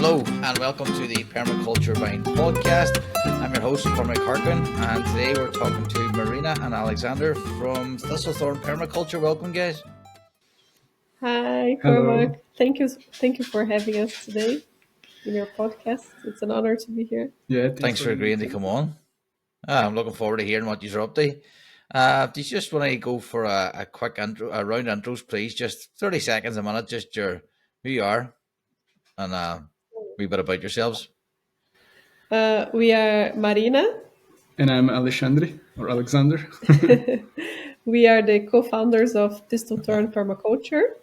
Hello and welcome to the Permaculture podcast. I'm your host, Cormac Harkin, and today we're talking to Marina and Alexander from Thistle Thorne Permaculture. Welcome, guys. Hi, Cormac. Thank you for having us today in your podcast. It's an honor to be here. Yeah, thanks for agreeing to come on. I'm looking forward to hearing what you're up to. Do you just want to go for a quick intro, a round intros, please? Just 30 seconds, a minute, just who you are and a wee bit about yourselves. We are Marina. And I'm Alexander. We are the co-founders of Thistle Thorne Permaculture.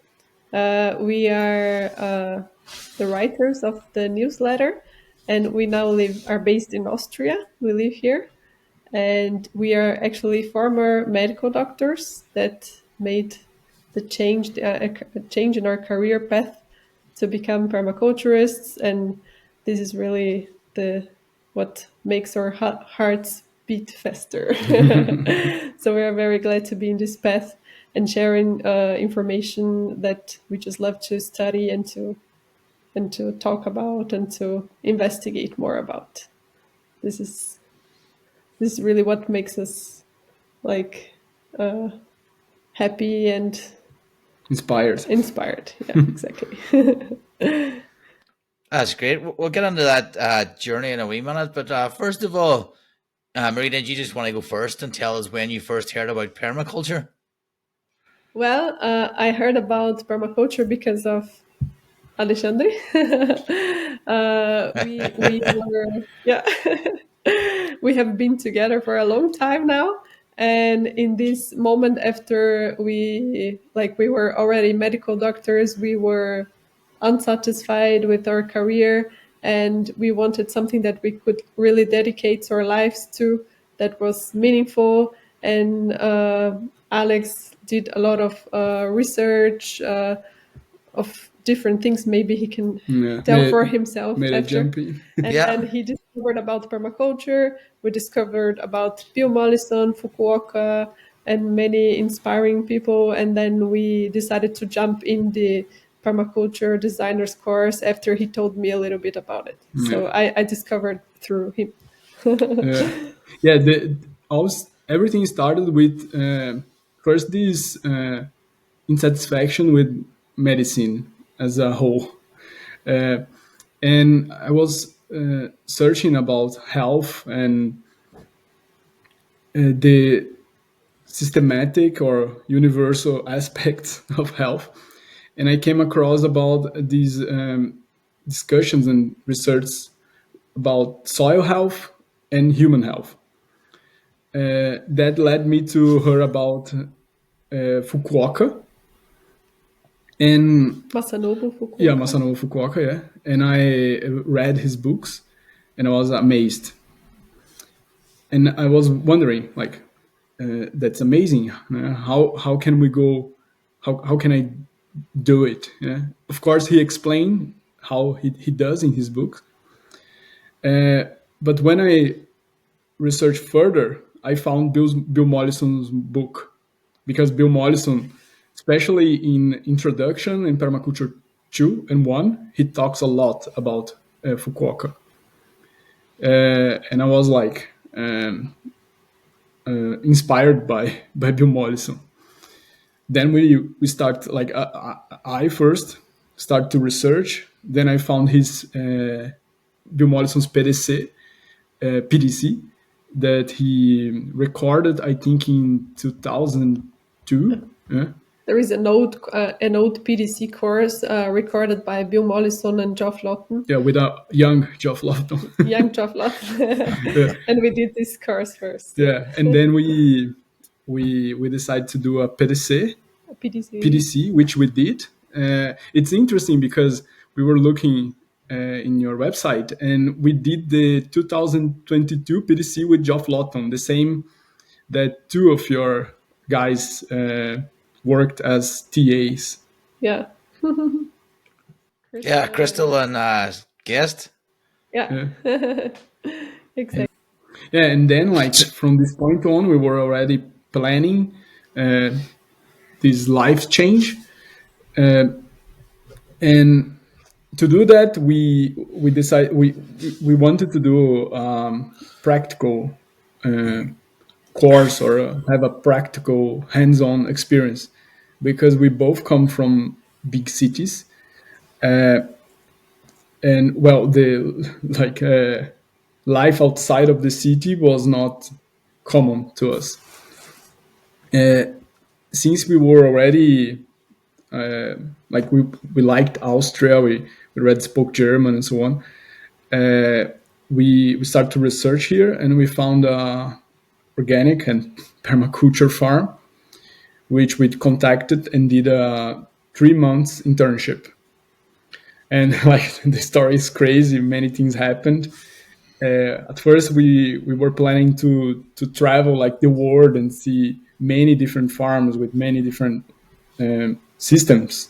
We are the writers of the newsletter, and we now are based in Austria. We live here, and we are actually former medical doctors that made the change in our career path to become permaculturists, and this is really what makes our hearts beat faster. So we are very glad to be in this path and sharing information that we just love to study and to talk about and to investigate more about. This is really what makes us happy and inspired. Yeah, exactly. That's great. We'll get into that journey in a wee minute. But first of all, Marina, do you just want to go first and tell us when you first heard about permaculture? Well, I heard about permaculture because of Alexander. We have been together for a long time now. And in this moment, after we were already medical doctors, we were unsatisfied with our career, and we wanted something that we could really dedicate our lives to, that was meaningful. And Alex did a lot of research of different things. Maybe he can tell for himself after. And he discovered about permaculture. We discovered about Bill Mollison, Fukuoka, and many inspiring people. And then we decided to jump in the permaculture designer's course after he told me a little bit about it. So I discovered through him. Everything started with first this insatisfaction with medicine as a whole. And I was searching about health and the systematic or universal aspects of health. And I came across about these discussions and research about soil health and human health. That led me to hear about Fukuoka and Masanobu Fukuoka. Yeah, Masanobu Fukuoka, yeah. And I read his books and I was amazed. And I was wondering, that's amazing. How can we go? How can I do it? Yeah. Of course, he explained how he does in his book. But when I researched further, I found Bill Mollison's book, because Bill Mollison, especially in Introduction in Permaculture 2 and 1, he talks a lot about Fukuoka. And I was inspired by Bill Mollison. Then we start, I first start to research. Then I found his Bill Mollison's PDC that he recorded, I think, in 2002. Yeah. There is an old PDC course recorded by Bill Mollison and Geoff Lawton. Yeah, with a young Geoff Lawton. Yeah. And we did this course first. Yeah, and then we decided to do a PDC, which we did. It's interesting because we were looking in your website, and we did the 2022 PDC with Geoff Lawton, the same that two of your guys worked as TAs. Yeah. Yeah, Crystal and Guest. Yeah. Exactly. Yeah, and then from this point on, we were already planning this life change, and to do that, we decided we wanted to do practical course, or have a practical hands-on experience, because we both come from big cities, and well, the life outside of the city was not common to us. Since we were already we liked Austria, we read, spoke German and so on. We started to research here, and we found a organic and permaculture farm, which we contacted and did a 3 months internship. And like, the story is crazy. Many things happened. At first, we were planning to travel like the world and see many different farms with many different systems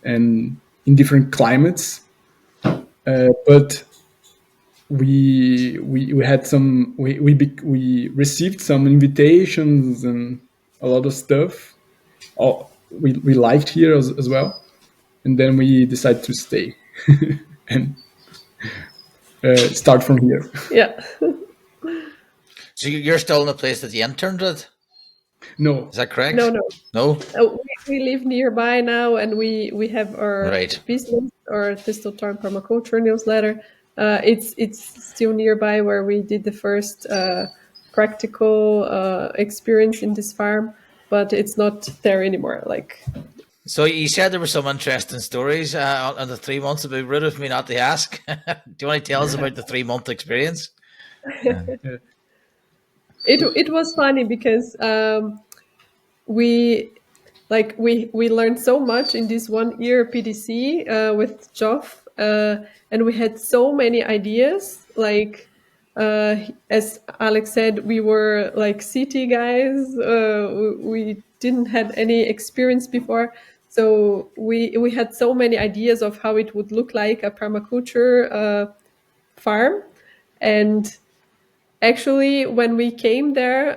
and in different climates. But we had some we received some invitations and a lot of stuff. We liked here as well, and then we decided to stay and start from here. Yeah. So you're still in the place that you interned at? No. Is that correct? No. We live nearby now, and we have our business, our Thistle Thorne Permaculture newsletter. It's still nearby where we did the first practical experience in this farm, but it's not there anymore. So you said there were some interesting stories on the 3 months. It'd be rude of me not to ask. Do you want to tell us about the 3 month experience? It was funny because we learned so much in this 1 year PDC with Geoff, and we had so many ideas. As Alex said, we were like city guys. We didn't have any experience before, so we had so many ideas of how it would look like a permaculture farm. And actually, when we came there,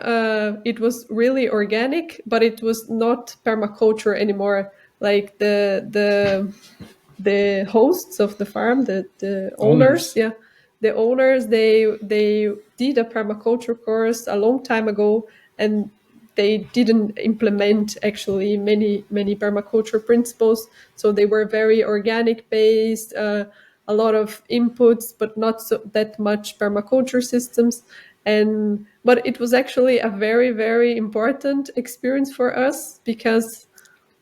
it was really organic, but it was not permaculture anymore. Like the hosts of the farm, the owners, the owners, they did a permaculture course a long time ago, and they didn't implement actually many permaculture principles. So they were very organic based. A lot of inputs, but not that much permaculture systems. But it was actually a very, very important experience for us, because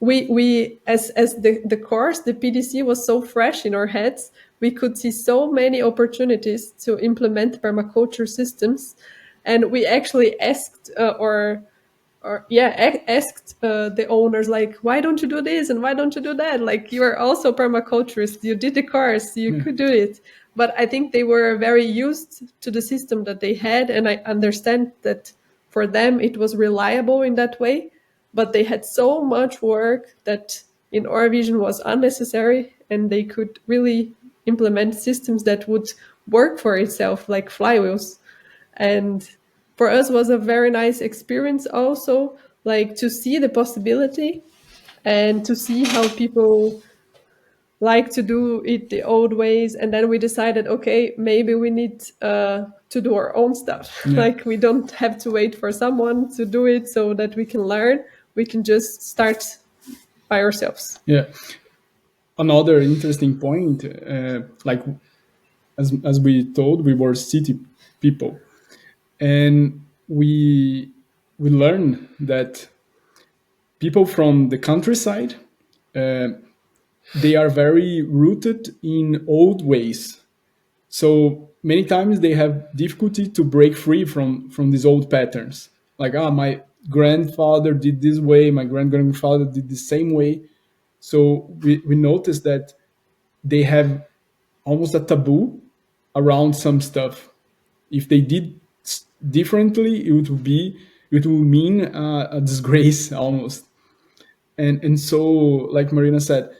we as the course, the PDC was so fresh in our heads, we could see so many opportunities to implement permaculture systems. And we actually asked asked the owners, like, why don't you do this and why don't you do that? Like, you are also permaculturist, you did the course, you could do it. But I think they were very used to the system that they had, and I understand that for them it was reliable in that way. But they had so much work that in our vision was unnecessary, and they could really implement systems that would work for itself, like flywheels. And for us was a very nice experience also, like to see the possibility and to see how people like to do it the old ways. And then we decided, okay, maybe we need to do our own stuff. Like, we don't have to wait for someone to do it so that we can learn. We can just start by ourselves. Yeah. Another interesting point, as we told, we were city people, and we learned that people from the countryside, they are very rooted in old ways. So many times they have difficulty to break free from these old patterns. Like, my grandfather did this way, my grandfather did the same way. So we noticed that they have almost a taboo around some stuff. If they did differently, it will mean a disgrace almost. And so, like Marina said,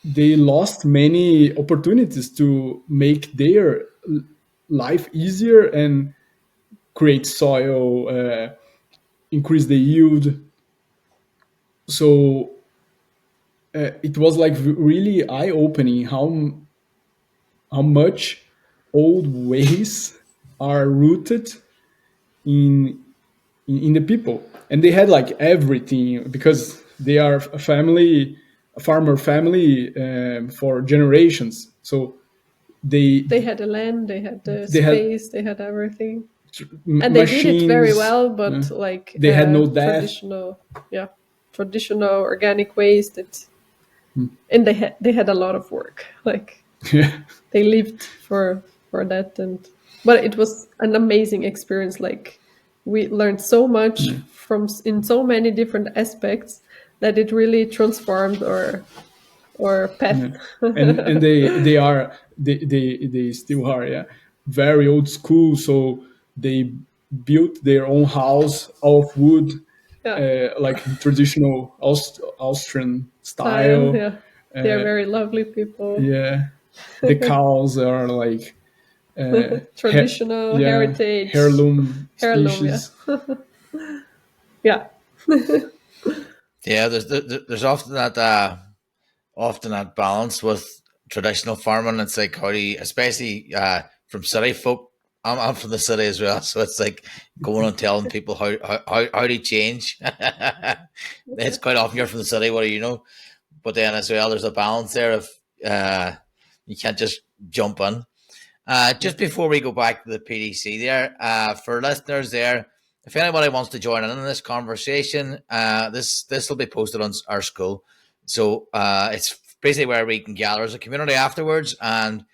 they lost many opportunities to make their life easier and create soil, increase the yield. So it was like really eye-opening how much old ways are rooted in the people, and they had like everything because they are a farmer family for generations. So they had the land, they had the They had- space, they had everything, and they did it very well. But like they had no death. traditional organic ways that, and they had a lot of work. Like Yeah. they lived for that, but it was an amazing experience. Like we learned so much in so many different aspects that it really transformed our path. And they still are very old school, so they built their own house out of wood, like traditional Austrian style. Yeah, they're very lovely people. Yeah, the cows are like traditional heritage heirloom species. Yeah. Yeah, there's often that balance with traditional farming. It's like how do you, especially from city folk. I'm from the city as well, so it's like going and telling people how to change. It's quite often you're from the city. What do you know? But then as well, there's a balance there of you can't just jump in. Just before we go back to the PDC there, for listeners there, if anybody wants to join in this conversation, this will be posted on our school. So it's basically where we can gather as a community afterwards and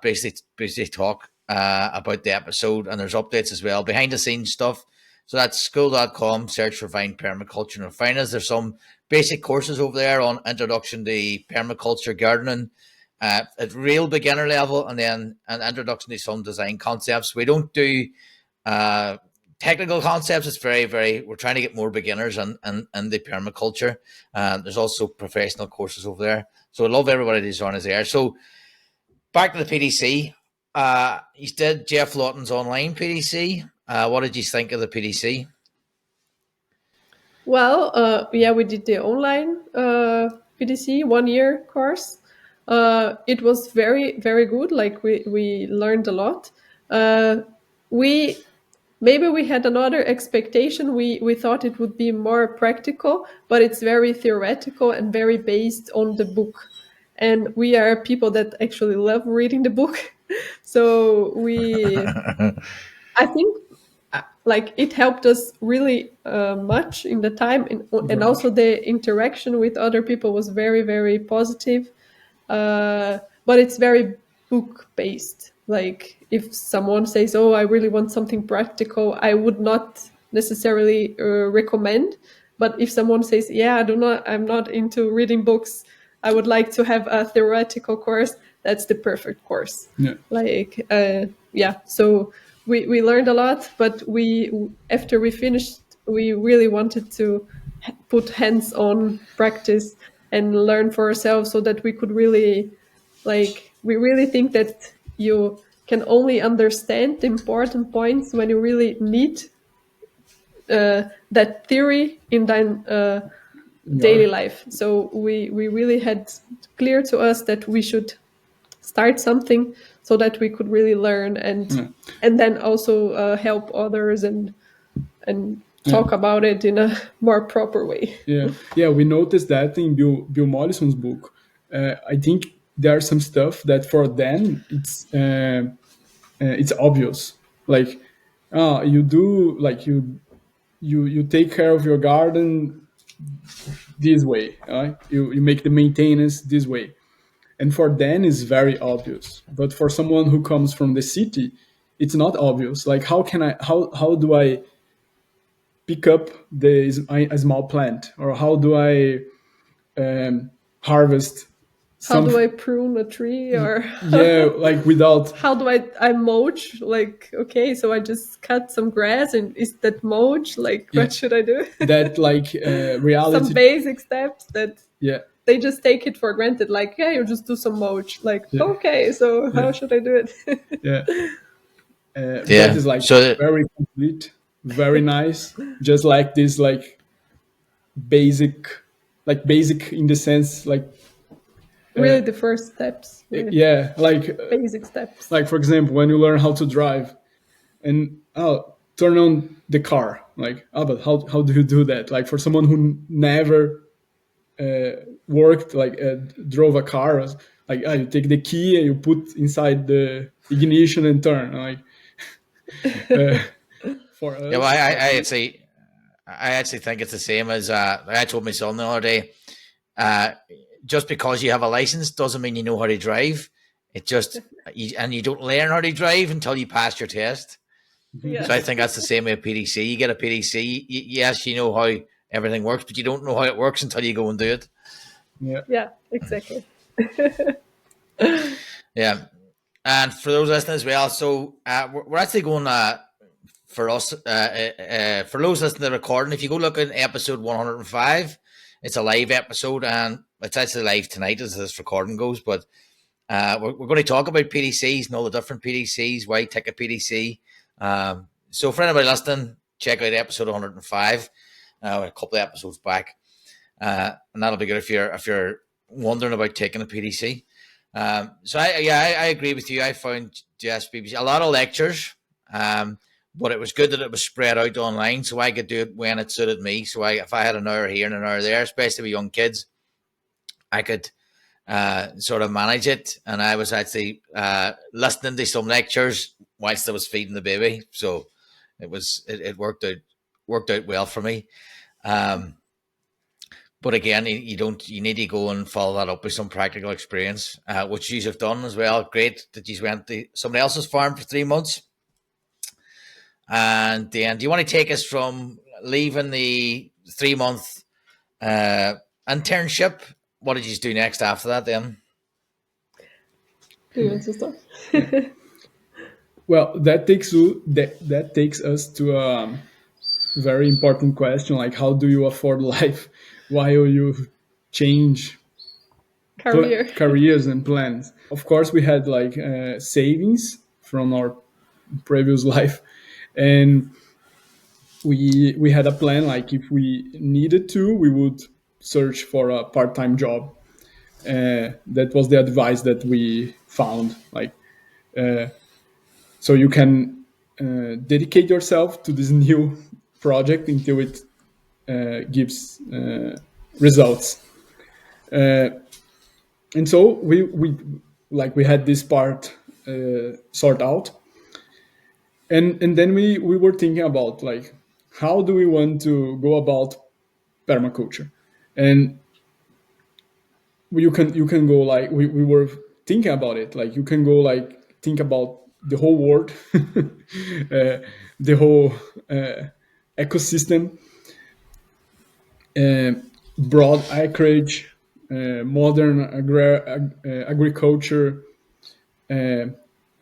basically talk about the episode. And there's updates as well, behind the scenes stuff. So that's school.com, search for Vine Permaculture and Find us. There's some basic courses over there on introduction to permaculture gardening, at real beginner level, and then an introduction to some design concepts. We don't do technical concepts. It's we're trying to get more beginners in the permaculture. There's also professional courses over there. So I love everybody to join us there. So back to the PDC. You did Geoff Lawton's online PDC. What did you think of the PDC? Well, we did the online PDC 1-year course. It was very, very good. Like we learned a lot. Maybe we had another expectation. We thought it would be more practical, but it's very theoretical and very based on the book. And we are people that actually love reading the book. So I think like it helped us really much in the time, and also the interaction with other people was very, very positive. But it's very book based. Like if someone says, "Oh, I really want something practical," I would not necessarily recommend. But if someone says, "Yeah, I'm not into reading books, I would like to have a theoretical course," that's the perfect course. Yeah. Like so we learned a lot, but after we finished, we really wanted to put hands-on practice and learn for ourselves, so that we could really, we really think that you can only understand the important points when you really need that theory in daily life. So we really had clear to us that we should start something so that we could really learn and then also help others and talk about it in a more proper way. Yeah, we noticed that in Bill Mollison's book. I think there's some stuff that for them it's obvious. Like you do, like you take care of your garden this way. You make the maintenance this way. And for them, it's very obvious. But for someone who comes from the city, it's not obvious. Like how do I pick up a small plant, or how do I harvest? How do I prune a tree, or like without? How do I mulch? Like, okay, so I just cut some grass, and is that mulch? Like, what should I do? That like reality. Some basic steps that they just take it for granted. Like, you just do some mulch. Like, okay, so how should I do it? That is like very complete, very nice. Just like this, like basic like basic in the sense like really the first steps. Yeah, like basic steps. Like for example, when you learn how to drive, and turn on the car. Like, but how do you do that? Like for someone who never worked, like drove a car, like you take the key and you put inside the ignition and turn. Like for us, Yeah, well, I actually think it's the same as I told my son the other day. Just because you have a license doesn't mean you know how to drive. It just and you don't learn how to drive until you pass your test. Yeah. So I think that's the same with PDC. You get a PDC, yes, you know how everything works, but you don't know how it works until you go and do it. Yeah, exactly. Yeah, and for those listening as well, so we're actually going for us for those listening to the recording. If you go look at episode 105, it's a live episode, and it's actually live tonight as this recording goes. But we're going to talk about PDCs and all the different PDCs, why take a PDC. So for anybody listening, check out episode 105, a couple of episodes back, and that'll be good if you're wondering about taking a PDC. So I agree with you. I found just BBC a lot of lectures, but it was good that it was spread out online, so I could do it when it suited me. So if I had an hour here and an hour there, especially with young kids, I could sort of manage it. And I was actually listening to some lectures whilst I was feeding the baby, so it worked out well for me. But again, you need to go and follow that up with some practical experience, which you have done as well. Great that you went to somebody else's farm for 3 months. And then, do you want to take us from leaving the 3-month internship? What did you do next after that then? Do you want to start? Well, that takes us to a very important question, like how do you afford life while you change careers and plans? Of course, we had like savings from our previous life, and we had a plan, like if we needed to, we would search for a part-time job. That was the advice that we found, like so you can dedicate yourself to this new project until it gives results. And so we had this part sort out, and then we were thinking about like how do we want to go about permaculture. And you can go like we were thinking about it, like you can go like think about the whole world, the whole ecosystem, broad acreage, modern agriculture,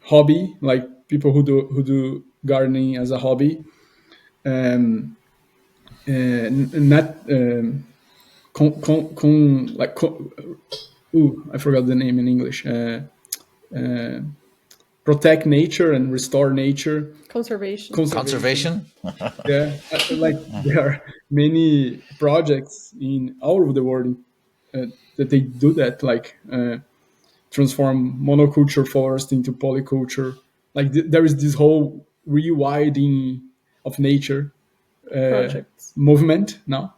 hobby, like people who do gardening as a hobby, not I forgot the name in English. Protect nature and restore nature. Conservation. Yeah, like there are many projects in all over the world that they do that, like transform monoculture forest into polyculture. Like there is this whole rewilding of nature movement now.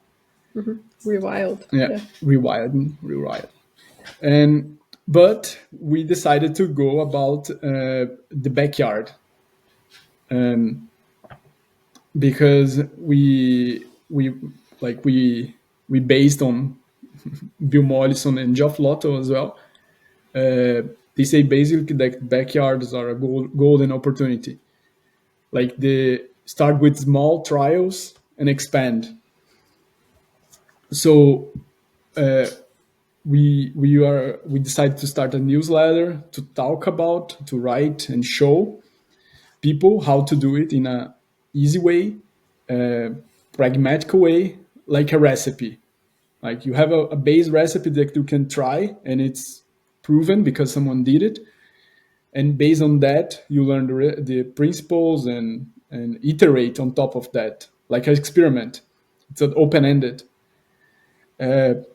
Mm-hmm. Rewild. Yeah, rewild. And but we decided to go about the backyard, because we based on Bill Mollison and Geoff Lawton as well. They say basically that backyards are a golden opportunity. Like they start with small trials and expand. So we decided to start a newsletter to talk about, to write and show people how to do it in a easy way, pragmatic way, like a recipe. Like you have a base recipe that you can try and it's proven because someone did it. And based on that, you learn the principles and iterate on top of that, like an experiment. It's an open-ended. And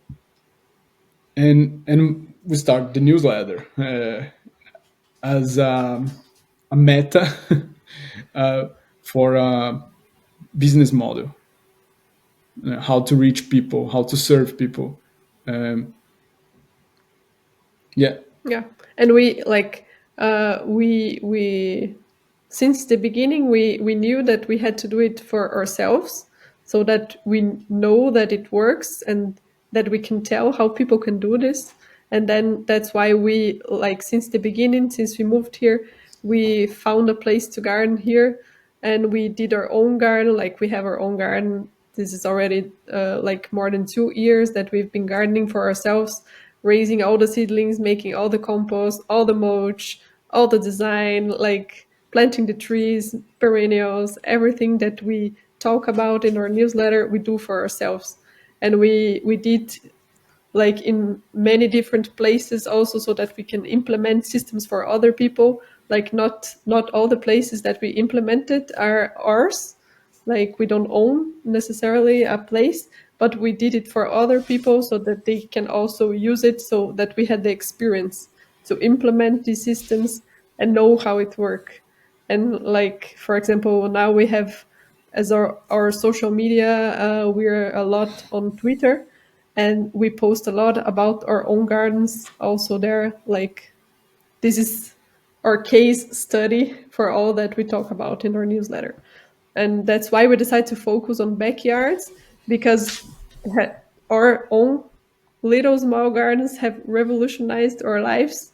we start the newsletter as a meta for a business model, how to reach people, how to serve people. Yeah. And we since the beginning we knew that we had to do it for ourselves, so that we know that it works and that we can tell how people can do this. And then that's why we, like, since the beginning, since we moved here, we found a place to garden here, and we did our own garden. Like, we have our own garden. This is already like more than 2 years that we've been gardening for ourselves, raising all the seedlings, making all the compost, all the mulch, all the design, like planting the trees, perennials, everything that we talk about in our newsletter, we do for ourselves. And we did, like, in many different places also, so that we can implement systems for other people. Like, not all the places that we implemented are ours. Like, we don't own necessarily a place, but we did it for other people so that they can also use it, so that we had the experience to implement these systems and know how it works. And, like, for example, now we have, as our social media, we're a lot on Twitter, and we post a lot about our own gardens also there. Like, this is our case study for all that we talk about in our newsletter. And that's why we decided to focus on backyards, because our own little small gardens have revolutionized our lives.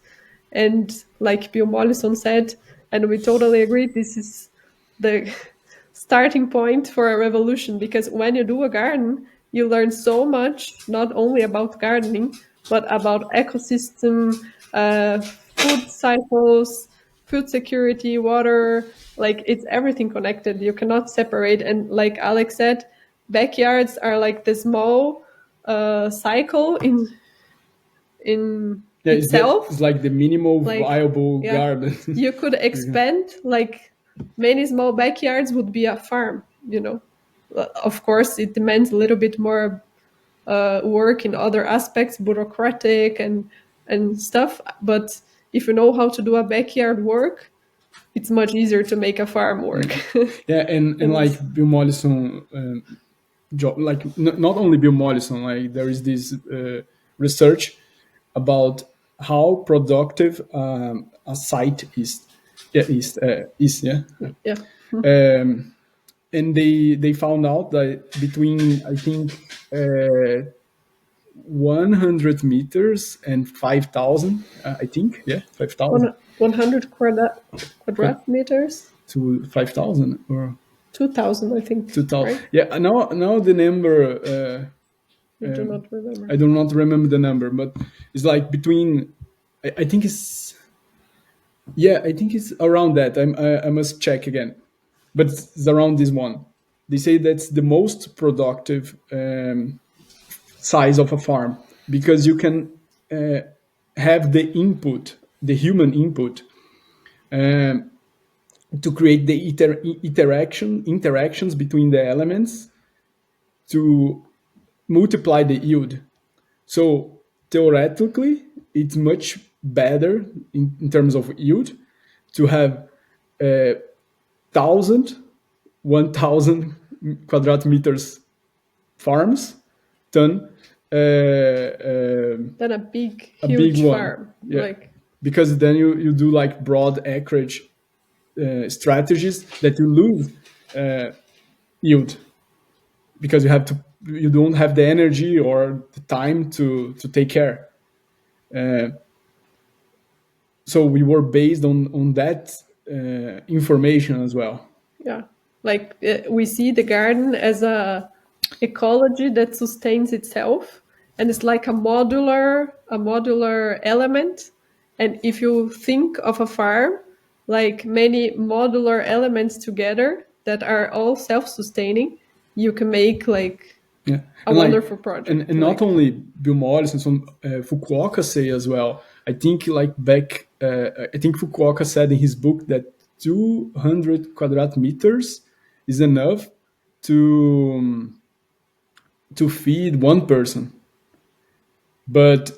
And like Bill Mollison said, and we totally agree, this is the starting point for a revolution, because when you do a garden, you learn so much, not only about gardening, but about ecosystem, food cycles, food security, water. Like, it's everything connected. You cannot separate. And like Alex said, backyards are like the small cycle in itself. It's like the minimal viable garden. You could expand, like, many small backyards would be a farm, you know. Of course, it demands a little bit more work in other aspects, bureaucratic and stuff. But if you know how to do a backyard work, it's much easier to make a farm work. Yeah, and like Bill Mollison, like not only Bill Mollison, like there is this research about how productive a site is. And they found out that between, I think, 100 meters and 5,000, I think, 5,000. 100 quadrat meters to 5,000 or 2,000, I think. 2,000. Right? Yeah. Now the number. I do not remember. I do not remember the number, but it's like between. I think it's. Yeah, I think it's around that. I must check again, but it's around this one. They say that's the most productive size of a farm, because you can have the input, the human input, to create the interactions between the elements to multiply the yield. So theoretically, it's much better in terms of yield to have 1,000 quadrat meters farms than a huge farm. Yeah. Like, because then you do like broad acreage strategies that you lose yield, because you don't have the energy or the time to take care. So we were based on that information as well. Yeah, like we see the garden as a ecology that sustains itself, and it's like a modular element. And if you think of a farm like many modular elements together that are all self-sustaining, you can make like a wonderful project. And not only Bill Mollison, some Fukuoka say as well. I think I think Fukuoka said in his book that 200 quadrat meters is enough to to feed one person, but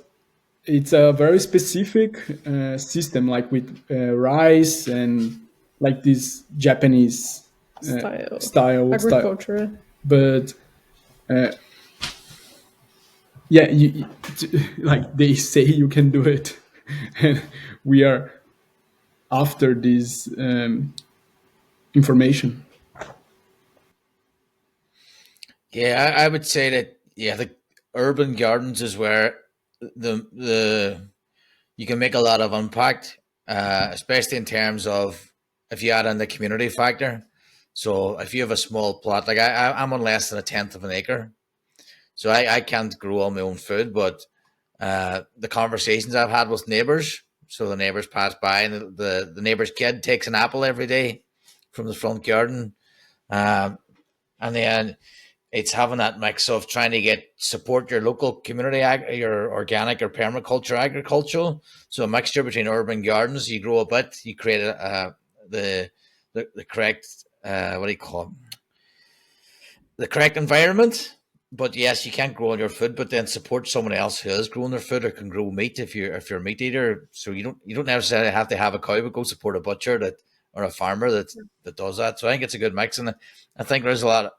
it's a very specific system, like with rice and like this Japanese style. Agriculture. But yeah, like they say you can do it, and we are after this information. Yeah, I would say that the urban gardens is where the you can make a lot of impact, especially in terms of if you add in the community factor. So if you have a small plot, like I'm on less than a tenth of an acre, so I can't grow all my own food, but the conversations I've had with neighbours, so the neighbours pass by and the neighbour's kid takes an apple every day from the front garden, and then it's having that mix of trying to support your local community, your organic or permaculture agricultural. So a mixture between urban gardens. You grow a bit, you create the correct what do you call it? The correct environment. But yes, you can't grow on your food, but then support someone else who is growing their food or can grow meat if you're a meat eater. So you don't necessarily have to have a cow, but go support a butcher or a farmer that does that. So I think it's a good mix, and I think there's a lot.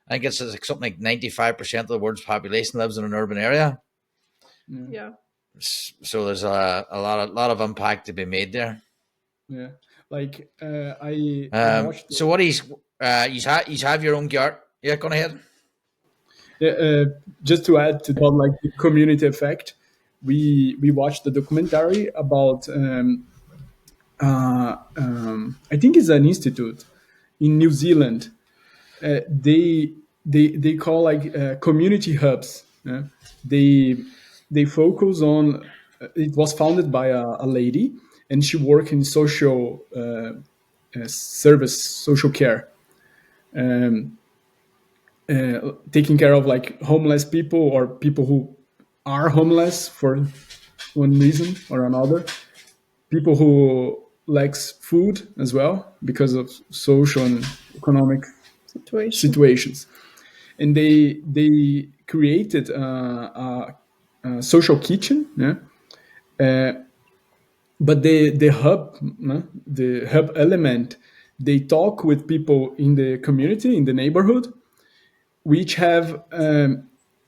I think it's like something like 95% of the world's population lives in an urban area. Yeah. So there's a lot of impact to be made there. Yeah, like I watched. So what you have your own yard? Yeah, go ahead. Just to add to that, like the community effect, we watched the documentary about I think it's an institute in New Zealand. They call like community hubs. They focus on. It was founded by a lady, and she worked in social service, social care. Taking care of like homeless people or people who are homeless for one reason or another, people who lacks food as well because of social and economic situations, and they created a social kitchen. But the hub element, they talk with people in the community, in the neighborhood, which have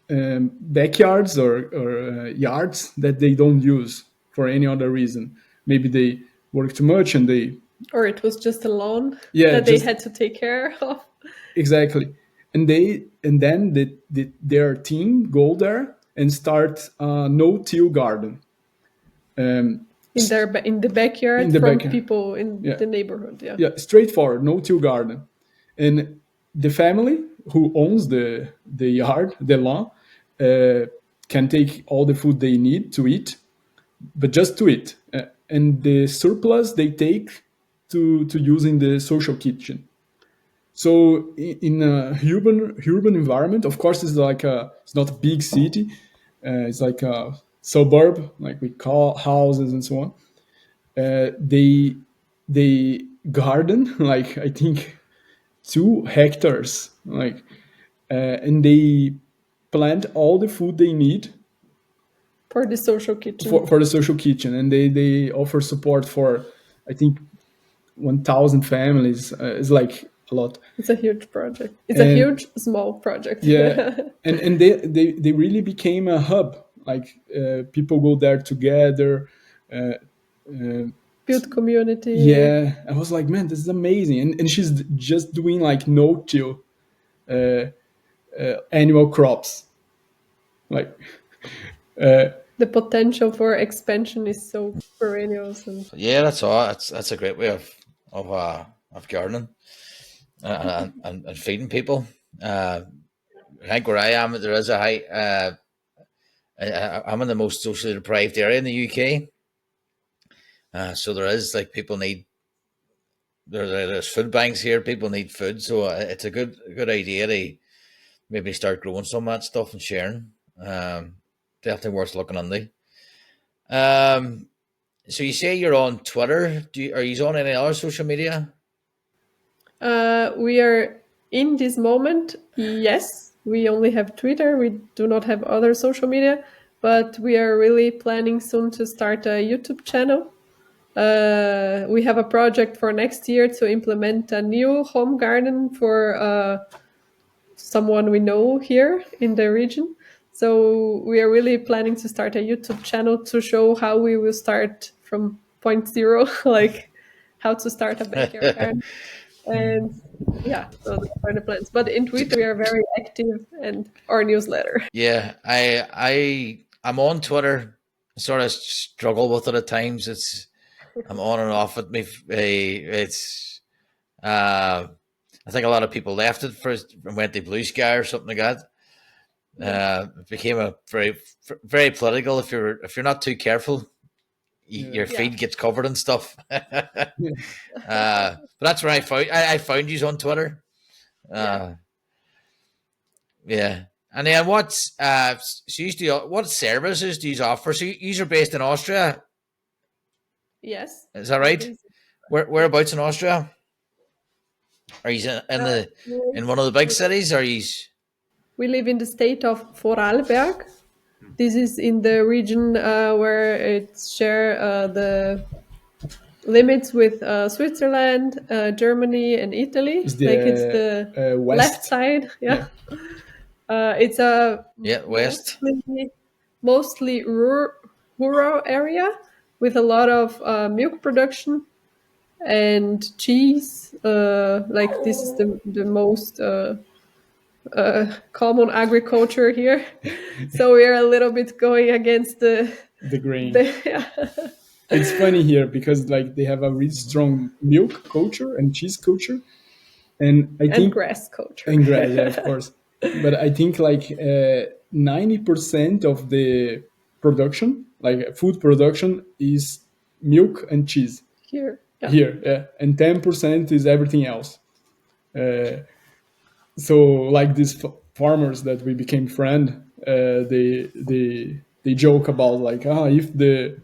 backyards or yards that they don't use for any other reason. Maybe they work too much and or it was just a lawn that they had to take care of. Exactly. And then their team go there and start a no-till garden. In the backyard people in the neighborhood. Yeah, straightforward, no-till garden. And the family who owns the yard, the lawn, can take all the food they need to eat, but just to eat. And the surplus they take to use in the social kitchen. So in a urban environment, of course, it's not a big city. It's like a suburb, like we call houses and so on. They garden like I think 2 hectares, like, and they plant all the food they need for the social kitchen. For the social kitchen, and they offer support for I think 1,000 families. It's like a lot. It's a huge project. It's a huge small project. Yeah, and they really became a hub. Like people go there together. Build community. Yeah, I was like, man, this is amazing. And she's just doing like no-till annual crops. Like the potential for expansion is so perennial. Yeah, that's all. That's a great way of gardening and feeding people. I think where I am, there is a high. I'm in the most socially deprived area in the UK. So there is like people need there's food banks here. People need food, so it's a good idea to maybe start growing some of that stuff and sharing. Definitely worth looking into. So you say you're on Twitter. Are you on any other social media? We are in this moment. Yes, We only have Twitter. We do not have other social media, but we are really planning soon to start a YouTube channel. We have a project for next year to implement a new home garden for someone we know here in the region. So we are really planning to start a YouTube channel to show how we will start from point zero, like how to start a backyard garden. And yeah, so those are the plans. But in Twitter, we are very active, and our newsletter. Yeah, I'm on Twitter. I sort of struggle with it at times. I'm on and off with me. It's I think a lot of people left it first and went to Blue Sky or something like that. It became a very political. If you're not too careful, your feed gets covered and stuff. But that's where I found you on Twitter. Yeah. And then what services do you offer? So you are based in Austria? Yes. Is that right? Whereabouts in Austria? Are you in one of the big cities? We live in the state of Vorarlberg. This is in the region where it share the limits with Switzerland, Germany, and Italy. It's the left side. Yeah. It's a west. Mostly rural area with a lot of milk production and cheese. Like this is the most common agriculture here. So we are a little bit going against the grain. It's funny here because like they have a really strong milk culture and cheese culture, and I think grass culture. And grass, yeah, of course. But I think like 90% of the production, like food production, is milk and cheese. Here, and 10% is everything else. So like these farmers that we became friends, they joke about like, if the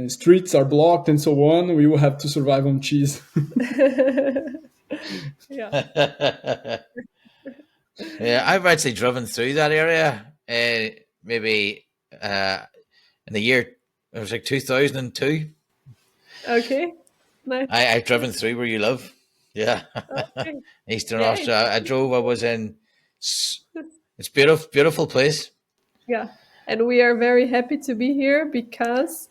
streets are blocked and so on, we will have to survive on cheese. Yeah, I've actually driven through that area. Maybe in the year it was like 2002. Okay, nice. I've driven through where you live. Yeah, okay. Eastern Austria. I drove. I was in. It's beautiful place. Yeah, and we are very happy to be here because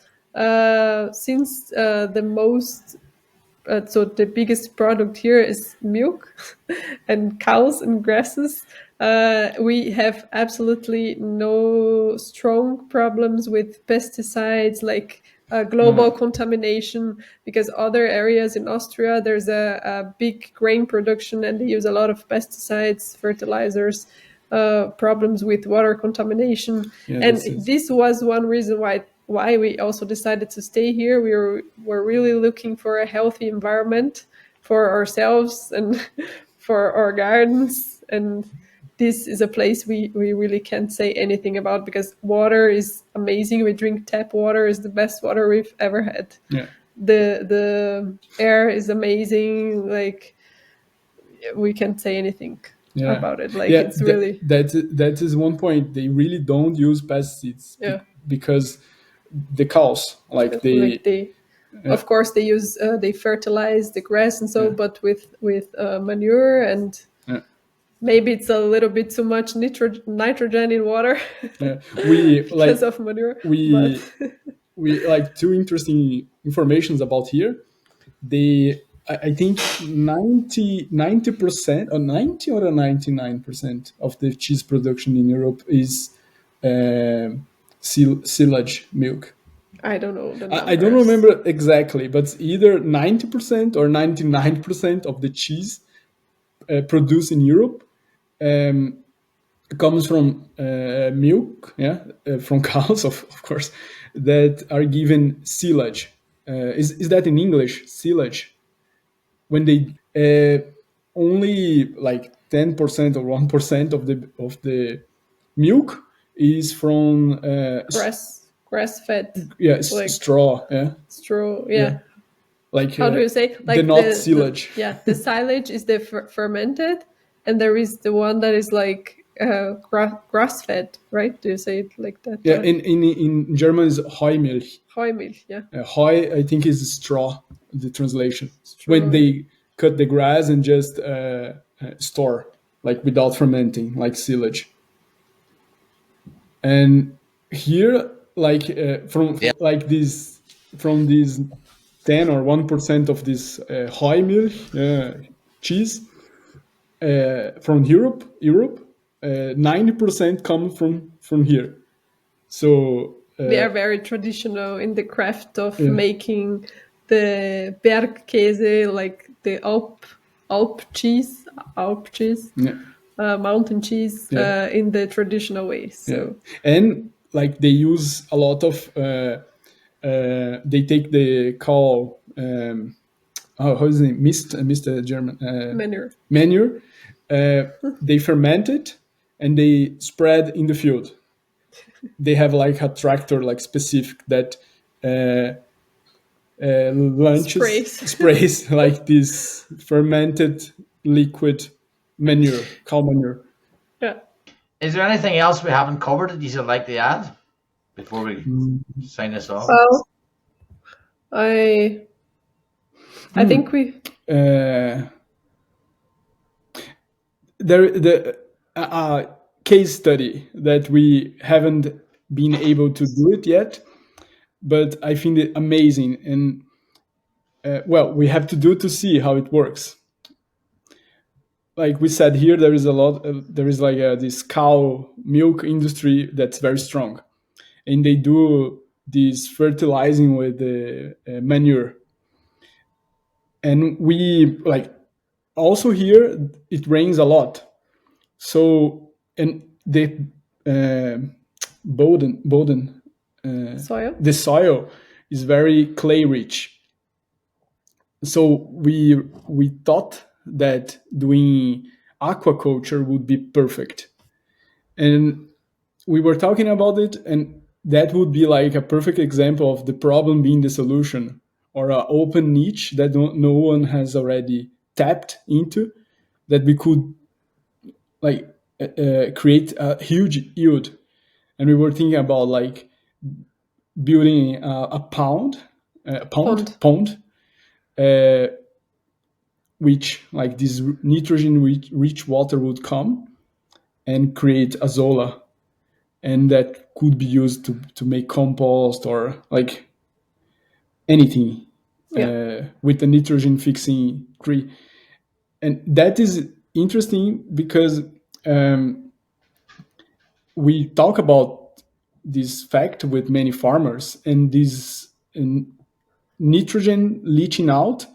since so the biggest product here is milk and cows and grasses. We have absolutely no strong problems with pesticides like global contamination, because other areas in Austria, there's a big grain production and they use a lot of pesticides, fertilizers, problems with water contamination. This was one reason why we also decided to stay here. We're really looking for a healthy environment for ourselves and for our gardens, and this is a place we really can't say anything about because water is amazing. We drink tap water, is the best water we've ever had. The air is amazing. Like we can't say anything about it. Like it's really that is one point. They really don't use pesticides because the cows of course they use they fertilize the grass and so, but with manure and maybe it's a little bit too much nitrogen in water. Because of manure. We like two interesting informations about here. I think 90% or 90 or 99% of the cheese production in Europe is silage milk. I don't know. I don't remember exactly, but either 90% or 99% of the cheese produced in Europe comes from milk, from cows, of course, that are given silage. Is that in English? Silage. When they only like 10% or 1% of the milk is from grass fed. Yeah, straw. Straw. Yeah. Like how do you say? Like the not silage. The silage is the fermented, and there is the one that is like grass-fed, right? Do you say it like that? Yeah, in German is Heumilch. Heumilch, yeah. Heu, I think, is straw, the translation. When they cut the grass and just store, like without fermenting, like silage. And here, like from these 10 or 1% of this Heumilch cheese from Europe, 90% come from here. So they are very traditional in the craft of making the Bergkäse, like the Alp cheese, mountain cheese, in the traditional way. So and like they use a lot of they take the cow how is it, Mr. German manure. They ferment it and they spread in the field. They have like a tractor like specific that sprays like this fermented liquid manure, cow manure. Yeah. Is there anything else we haven't covered that you should like to add before we sign this off? Well, I think we the case study that we haven't been able to do it yet, but I find it amazing, and we have to do to see how it works. Like we said here, there is like this cow milk industry that's very strong, and they do this fertilizing with the manure. And we like also here it rains a lot, so and the Boden soil, the soil is very clay rich. So we thought that doing aquaculture would be perfect, and we were talking about it, and that would be like a perfect example of the problem being the solution, or an open niche that no one has already tapped into, that we could like create a huge yield. And we were thinking about like building a pond, which like this nitrogen rich water would come and create azolla, and that could be used to make compost or like anything with the nitrogen fixing tree. And that is interesting because we talk about this fact with many farmers, and this nitrogen leaching out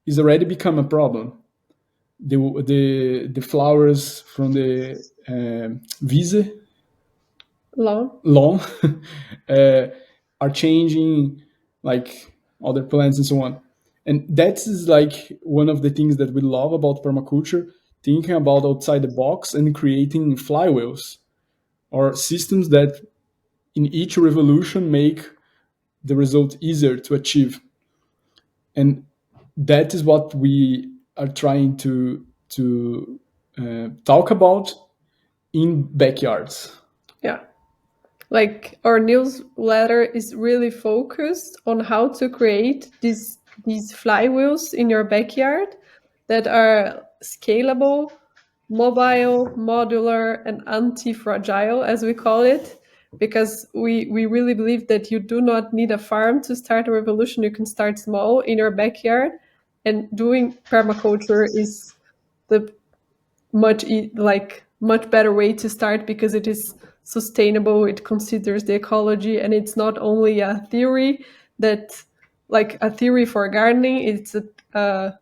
is already become a problem. The flowers from the Wiese lawn are changing like other plants and so on. And that is like one of the things that we love about permaculture, thinking about outside the box and creating flywheels or systems that in each revolution make the result easier to achieve. And that is what we are trying to talk about in backyards. Yeah. Like our newsletter is really focused on how to create these flywheels in your backyard that are scalable, mobile, modular, and anti-fragile, as we call it, because we really believe that you do not need a farm to start a revolution. You can start small in your backyard, and doing permaculture is the much better way to start, because it is sustainable, it considers the ecology, and it's not only a theory that like a theory for gardening, it's a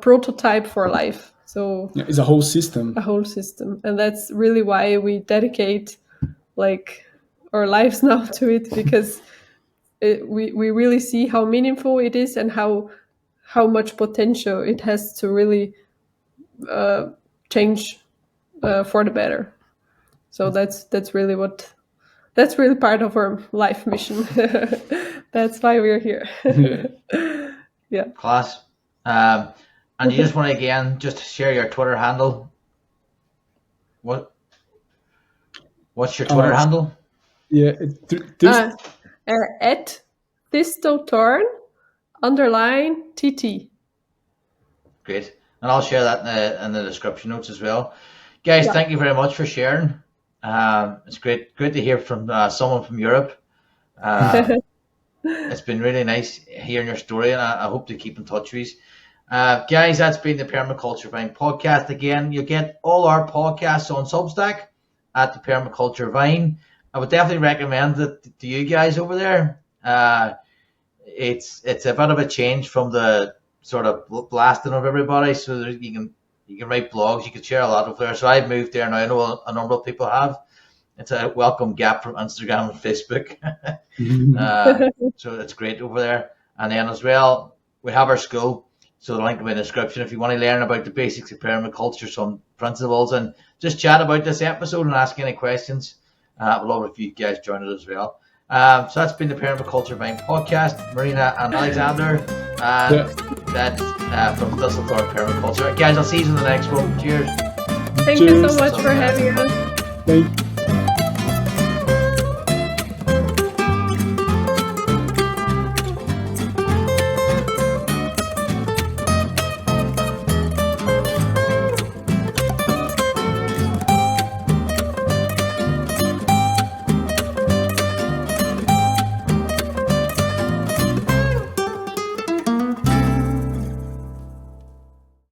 prototype for life. So it's a whole system. And that's really why we dedicate like our lives now to it, because we really see how meaningful it is and how much potential it has to really change for the better. So that's really part of our life mission. That's why we're here. Yeah. Class. And you just want to again just share your Twitter handle What's your Twitter handle? Yeah, at Thistle Thorne _TT. Great. And I'll share that in the description notes as well. Guys, thank you very much for sharing. It's great to hear from someone from Europe. It's been really nice hearing your story, and I hope to keep in touch with you. Guys, that's been the Permaculture Vine podcast. Again, you'll get all our podcasts on Substack at the Permaculture Vine. I would definitely recommend it to you guys over there. It's a bit of a change from the sort of blasting of everybody. So you can write blogs, you can share a lot over there. So I've moved there now. I know a number of people have. It's a welcome gap from Instagram and Facebook. So it's great over there. And then as well, we have our school. So the link will be in the description if you want to learn about the basics of permaculture, some principles, and just chat about this episode and ask any questions. We'd love if you guys join it as well. So that's been the Permaculture Vine podcast. Marina and Alexander. That's from Thistle Thorne Permaculture. Guys, I'll see you in the next one. Cheers. Thank you so much for having us. Thank you.